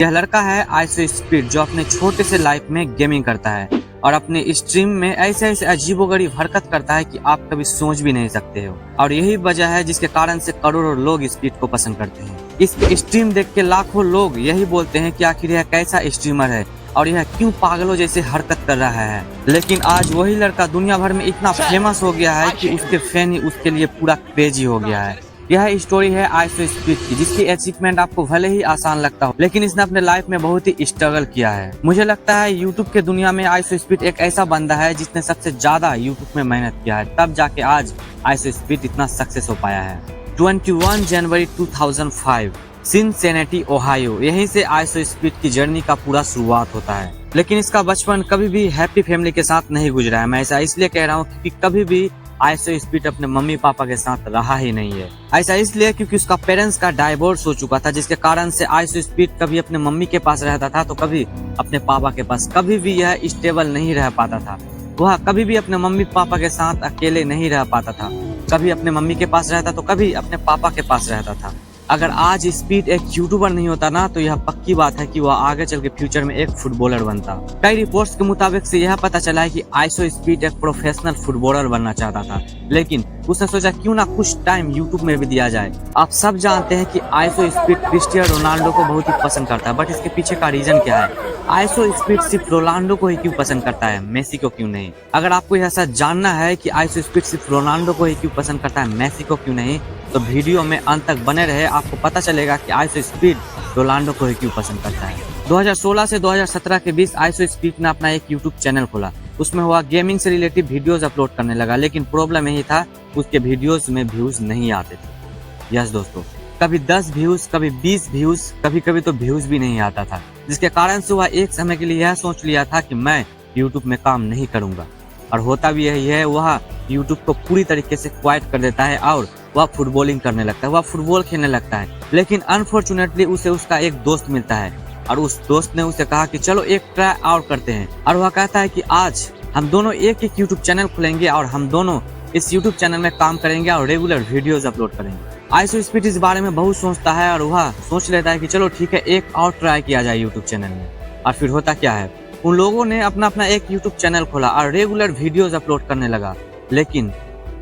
यह लड़का है आइसो स्पीड, जो अपने छोटे से लाइफ में गेमिंग करता है और अपने स्ट्रीम में ऐसे ऐसे अजीबोगरीब हरकत करता है कि आप कभी सोच भी नहीं सकते हो। और यही वजह है जिसके कारण से करोड़ों लोग स्पीड को पसंद करते हैं। इस स्ट्रीम देख के लाखों लोग यही बोलते हैं कि आखिर यह कैसा स्ट्रीमर है और यह क्यों पागलों जैसे हरकत कर रहा है। लेकिन आज वही लड़का दुनिया भर में इतना फेमस हो गया है कि उसके फैन ही उसके लिए पूरा क्रेजी हो गया है। यह स्टोरी है आइसो स्पीड की, जिसकी अचीवमेंट आपको भले ही आसान लगता हो, लेकिन इसने अपने लाइफ में बहुत ही स्ट्रगल किया है। मुझे लगता है यूट्यूब के दुनिया में आइसो स्पीड एक ऐसा बंदा है जिसने सबसे ज्यादा यूट्यूब में मेहनत किया है, तब जाके आज आइसो स्पीड इतना सक्सेस हो पाया है। 21 जनवरी 2005 सिनसिनेटी ओहायो, यहीं से आइसो स्पीड की जर्नी का पूरा शुरुआत होता है। लेकिन इसका बचपन कभी भी हैप्पी फैमिली के साथ नहीं गुजरा है। मैं ऐसा इसलिए कह रहा हूँ क्योंकि कभी भी आइसो स्पीड अपने मम्मी पापा के साथ रहा ही नहीं है। ऐसा इसलिए क्योंकि उसका पेरेंट्स का डाइवोर्स हो चुका था, जिसके कारण से आइसो स्पीड कभी अपने मम्मी के पास रहता था तो कभी अपने पापा के पास। कभी भी यह स्टेबल नहीं रह पाता था। वह कभी भी अपने मम्मी पापा के साथ अकेले नहीं रह पाता था। कभी अपने मम्मी के पास रहता तो कभी अपने पापा के पास रहता था। अगर आज स्पीड एक यूट्यूबर नहीं होता ना, तो यह पक्की बात है कि वह आगे चल के फ्यूचर में एक फुटबॉलर बनता। कई रिपोर्ट्स के मुताबिक से यह पता चला है कि आइसो स्पीड एक प्रोफेशनल फुटबॉलर बनना चाहता था, लेकिन उसने सोचा क्यों ना कुछ टाइम यूट्यूब में भी दिया जाए। आप सब जानते हैं कि आइसो स्पीड क्रिस्टियानो रोनाल्डो को बहुत ही पसंद करता है, बट इसके पीछे का रीजन क्या है? आइसो स्पीड सिर्फ रोनाल्डो को ही क्यों पसंद करता है, मेसी को क्यों नहीं? अगर आपको यह सच जानना है कि आइसो स्पीड सिर्फ रोनाल्डो को ही क्यों पसंद करता है, मेसी को क्यों नहीं, तो वीडियो में अंत तक बने रहे। आपको पता चलेगा कि आइसो स्पीड रोनाल्डो को ही क्यों पसंद करता है। 2016 से 2017 के बीच आइसो स्पीड ने अपना एक यूट्यूब चैनल खोला। उसमें वह गेमिंग से रिलेटेड वीडियोस अपलोड करने लगा, लेकिन प्रॉब्लम यही था उसके वीडियोस में व्यूज नहीं आते थे। यस दोस्तों, कभी 10 व्यूज, कभी 20 व्यूज, कभी कभी तो व्यूज भी नहीं आता था, जिसके कारण से वह एक समय के लिए यह सोच लिया था कि मैं यूट्यूब में काम नहीं करूंगा। और होता भी यही है, वह यूट्यूब को पूरी तरीके से क्वाइट कर देता है और वह फुटबॉलिंग करने लगता है, वह फुटबॉल खेलने लगता है। लेकिन अनफॉर्चुनेटली उसे उसका एक दोस्त मिलता है और उस दोस्त ने उसे कहा कि चलो एक ट्राई आउट करते हैं। और वह कहता है कि आज हम दोनों एक यूट्यूब चैनल खोलेंगे और हम दोनों इस यूट्यूब चैनल में काम करेंगे और रेगुलर वीडियोस अपलोड करेंगे। आइसो स्पीड इस बारे में बहुत सोचता है और वह सोच लेता है कि चलो ठीक है, एक और ट्राई किया जाए यूट्यूब चैनल में। और फिर होता क्या है, उन लोगों ने अपना अपना एक यूट्यूब चैनल खोला और रेगुलर वीडियोस अपलोड करने लगा, लेकिन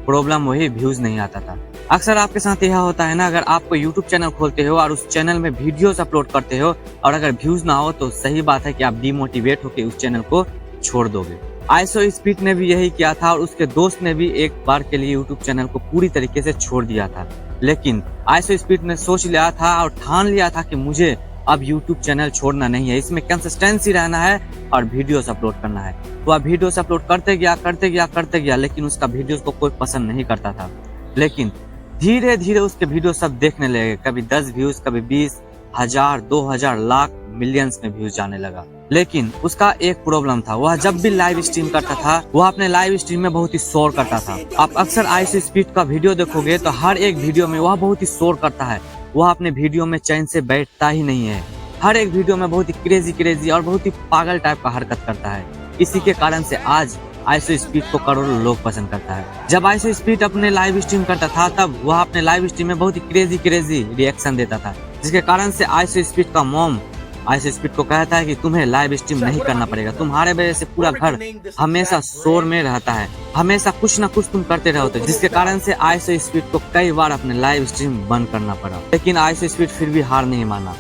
प्रॉब्लम वही व्यूज नहीं आता था। अक्सर आपके साथ यह होता है ना, अगर आप कोई यूट्यूब चैनल खोलते हो और उस चैनल में वीडियोस अपलोड करते हो और अगर व्यूज ना हो तो सही बात है कि आप डिमोटिवेट होकर उस चैनल को छोड़ दोगे। आइसो स्पीड ने भी यही किया था और उसके दोस्त ने भी एक बार के लिए यूट्यूब चैनल को पूरी तरीके से छोड़ दिया था। लेकिन आइसो स्पीड ने सोच लिया था और ठान लिया था कि मुझे अब YouTube चैनल छोड़ना नहीं है, इसमें कंसिस्टेंसी रहना है और वीडियोस अपलोड करना है। तो अब वीडियोस अपलोड करते गया, लेकिन उसका वीडियोस को कोई पसंद नहीं करता था। लेकिन धीरे धीरे उसके वीडियो सब देखने लगे, कभी 10 व्यूज, कभी 20,000, 2,000, लाख, मिलियंस में व्यूज जाने लगा। लेकिन उसका एक प्रॉब्लम था, वह जब भी लाइव स्ट्रीम करता था वह अपने लाइव स्ट्रीम में बहुत ही शोर करता था। आप अक्सर आइसो स्पीड का वीडियो देखोगे तो हर एक वीडियो में वह बहुत ही शोर करता है। वह अपने वीडियो में चैन से बैठता ही नहीं है। हर एक वीडियो में बहुत ही क्रेजी और बहुत ही पागल टाइप का हरकत करता है। इसी के कारण से आज आइसो स्पीड को करोड़ों लोग पसंद करता है। जब आइसो स्पीड अपने लाइव स्ट्रीम करता था तब वह अपने लाइव स्ट्रीम में बहुत ही क्रेजी रिएक्शन देता था, जिसके कारण से आइसो स्पीड का मॉम आइसो स्पीड को कहता है कि तुम्हें लाइव स्ट्रीम नहीं करना पड़ेगा, तुम्हारे वजह से पूरा घर हमेशा शोर में रहता है, हमेशा कुछ ना कुछ तुम करते रहोगे, जिसके कारण से आइसो स्पीड को कई बार अपने लाइव स्ट्रीम बंद करना पड़ा। लेकिन आइसो स्पीड फिर भी हार नहीं माना।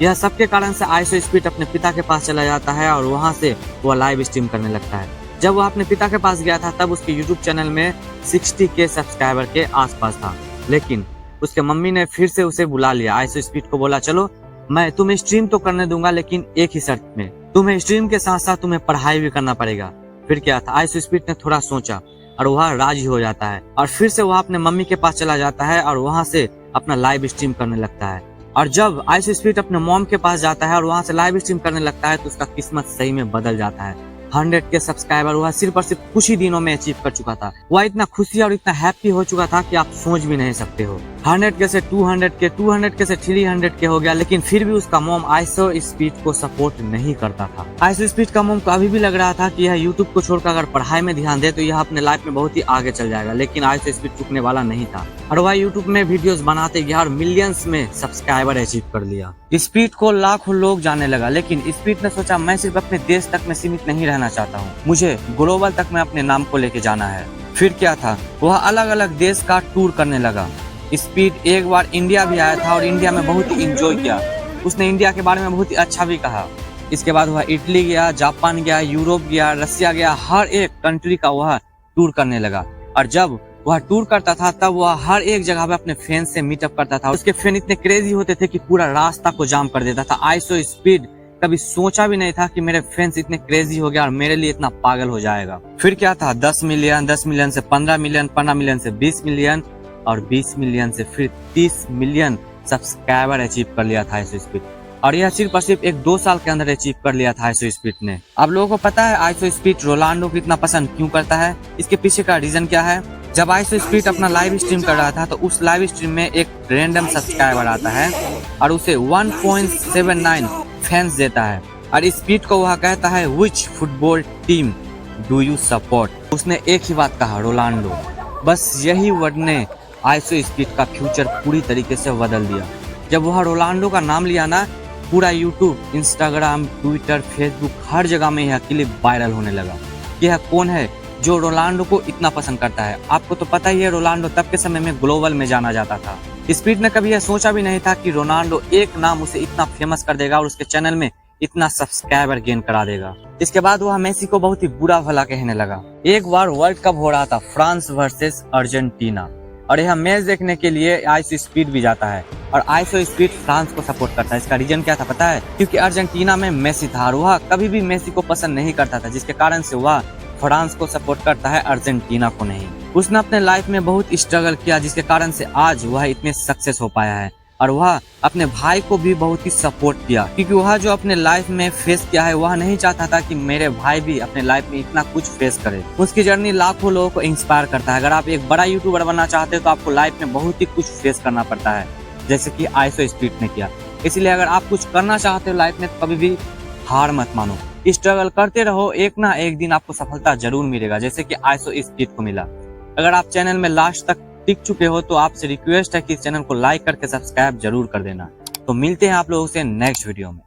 यह सबके कारण से आइसो स्पीड अपने पिता के पास चला जाता है और वहां से वह लाइव स्ट्रीम करने लगता है। जब वह अपने पिता के पास गया था तब उसके यूट्यूब चैनल में 60K सब्सक्राइबर के आसपास था। लेकिन उसके मम्मी ने फिर से उसे बुला लिया। आइसो स्पीड को बोला, चलो मैं तुम्हें स्ट्रीम तो करने दूंगा, लेकिन एक ही शर्त में, तुम्हें स्ट्रीम के साथ साथ तुम्हें पढ़ाई भी करना पड़ेगा। फिर क्या था, आइसो स्पीड ने थोड़ा सोचा और वह राजी हो जाता है और फिर से वह अपने मम्मी के पास चला जाता है और वहां से अपना लाइव स्ट्रीम करने लगता है। और जब आइसो स्पीड अपने मॉम के पास जाता है और वहां से लाइव स्ट्रीम करने लगता है तो उसका किस्मत सही में बदल जाता है। 100K सब्सक्राइबर वह सिर्फ और सिर्फ कुछ ही दिनों में अचीव कर चुका था। वह इतना खुशी और इतना हैप्पी हो चुका था कि आप सोच भी नहीं सकते हो। 100 के से 200 के, 200 के से 300 के हो गया, लेकिन फिर भी उसका मोम आइसो स्पीड को सपोर्ट नहीं करता था। आइसो स्पीड का मोम को अभी भी लग रहा था कि यह यूट्यूब को छोड़कर अगर पढ़ाई में ध्यान दे तो यह अपने लाइफ में बहुत ही आगे चल जाएगा, लेकिन आइसो स्पीड रुकने वाला नहीं था और वह यूट्यूब में वीडियोस बनाते गया और मिलियंस में सब्सक्राइबर अचीव कर लिया। स्पीड को लाखों लोग जानने लगा, लेकिन स्पीड ने सोचा मैं सिर्फ अपने देश तक में सीमित नहीं रहना चाहता हूँ, मुझे ग्लोबल तक में अपने नाम को लेके जाना है। फिर क्या था, वह अलग अलग देश का टूर करने लगा। स्पीड एक बार इंडिया भी आया था और इंडिया में बहुत ही इंजॉय किया। उसने इंडिया के बारे में बहुत ही अच्छा भी कहा। इसके बाद वह इटली गया, जापान गया, यूरोप गया, रसिया गया, हर एक कंट्री का वह टूर करने लगा। और जब वह टूर करता था तब वह हर एक जगह पे अपने फैन से मीटअप करता था। उसके फैन इतने क्रेजी होते थे कि पूरा रास्ता को जाम कर देता था। आइसो स्पीड कभी सोचा भी नहीं था कि मेरे फैंस इतने क्रेजी हो गया और मेरे लिए इतना पागल हो जाएगा। फिर क्या था, 10 मिलियन, 10 मिलियन से 15 मिलियन, 15 मिलियन से 20 मिलियन और 20 मिलियन से फिर 30 मिलियन सब्सक्राइबर अचीव कर लिया था आइसो स्पीड। और यह सिर्फ और सिर्फ 1-2 साल के अंदर अचीव कर लिया था आइसो स्पीड ने। अब लोगों को पता है आइसो स्पीड रोनाल्डो को इतना पसंद क्यों करता है? इसके पीछे का रीजन क्या है? जब आइसो स्पीड अपना लाइव स्ट्रीम कर रहा था तो उस लाइव स्ट्रीम में एक रैंडम सब्सक्राइबर आता है और उसे 1.79 फैंस देता है और स्पीड को वह कहता है which football team do you support. उसने एक ही बात कहा, रोनाल्डो। बस यही वर्ड ने आइसो स्पीड का फ्यूचर पूरी तरीके से बदल दिया। जब वह रोनाल्डो का नाम लिया ना, पूरा यूट्यूब, इंस्टाग्राम, ट्विटर, फेसबुक हर जगह में यह क्लिप वायरल होने लगा। यह कौन है जो रोनाल्डो को इतना पसंद करता है? आपको तो पता ही है रोनाल्डो तब के समय में ग्लोबल में जाना जाता था। स्पीड ने कभी यह सोचा भी नहीं था कि रोनाल्डो एक नाम उसे इतना फेमस कर देगा और उसके चैनल में इतना सब्सक्राइबर गेन करा देगा। इसके बाद वह मेसी को बहुत ही बुरा भला कहने लगा। एक बार वर्ल्ड कप हो रहा था, फ्रांस वर्सेस अर्जेंटीना, और यह मैच देखने के लिए आइसो स्पीड भी जाता है और आइसो स्पीड फ्रांस को सपोर्ट करता है। इसका रीजन क्या था पता है? क्योंकि अर्जेंटीना में मेसी था और वह कभी भी मेसी को पसंद नहीं करता था, जिसके कारण से वह फ्रांस को सपोर्ट करता है, अर्जेंटीना को नहीं। उसने अपने लाइफ में बहुत स्ट्रगल किया, जिसके कारण से आज वह इतने सक्सेस हो पाया है और वह अपने भाई को भी बहुत ही सपोर्ट किया, क्योंकि वह जो अपने लाइफ में फेस किया है वह नहीं चाहता था कि मेरे भाई भी अपने लाइफ में इतना कुछ फेस करे। उसकी जर्नी लाखों लोगों को इंस्पायर करता है। अगर आप एक बड़ा यूट्यूबर बनना चाहते हो तो आपको लाइफ में बहुत ही कुछ फेस करना पड़ता है, जैसे कि आइसो स्पीड ने किया। इसलिए अगर आप कुछ करना चाहते हो लाइफ में तो कभी भी हार मत मानो, स्ट्रगल करते रहो, एक ना एक दिन आपको सफलता जरूर मिलेगा, जैसे कि आइसो स्पीड को मिला। अगर आप चैनल में लास्ट तक टिक चुके हो तो आपसे रिक्वेस्ट है कि इस चैनल को लाइक करके सब्सक्राइब जरूर कर देना। तो मिलते हैं आप लोगों से नेक्स्ट वीडियो में।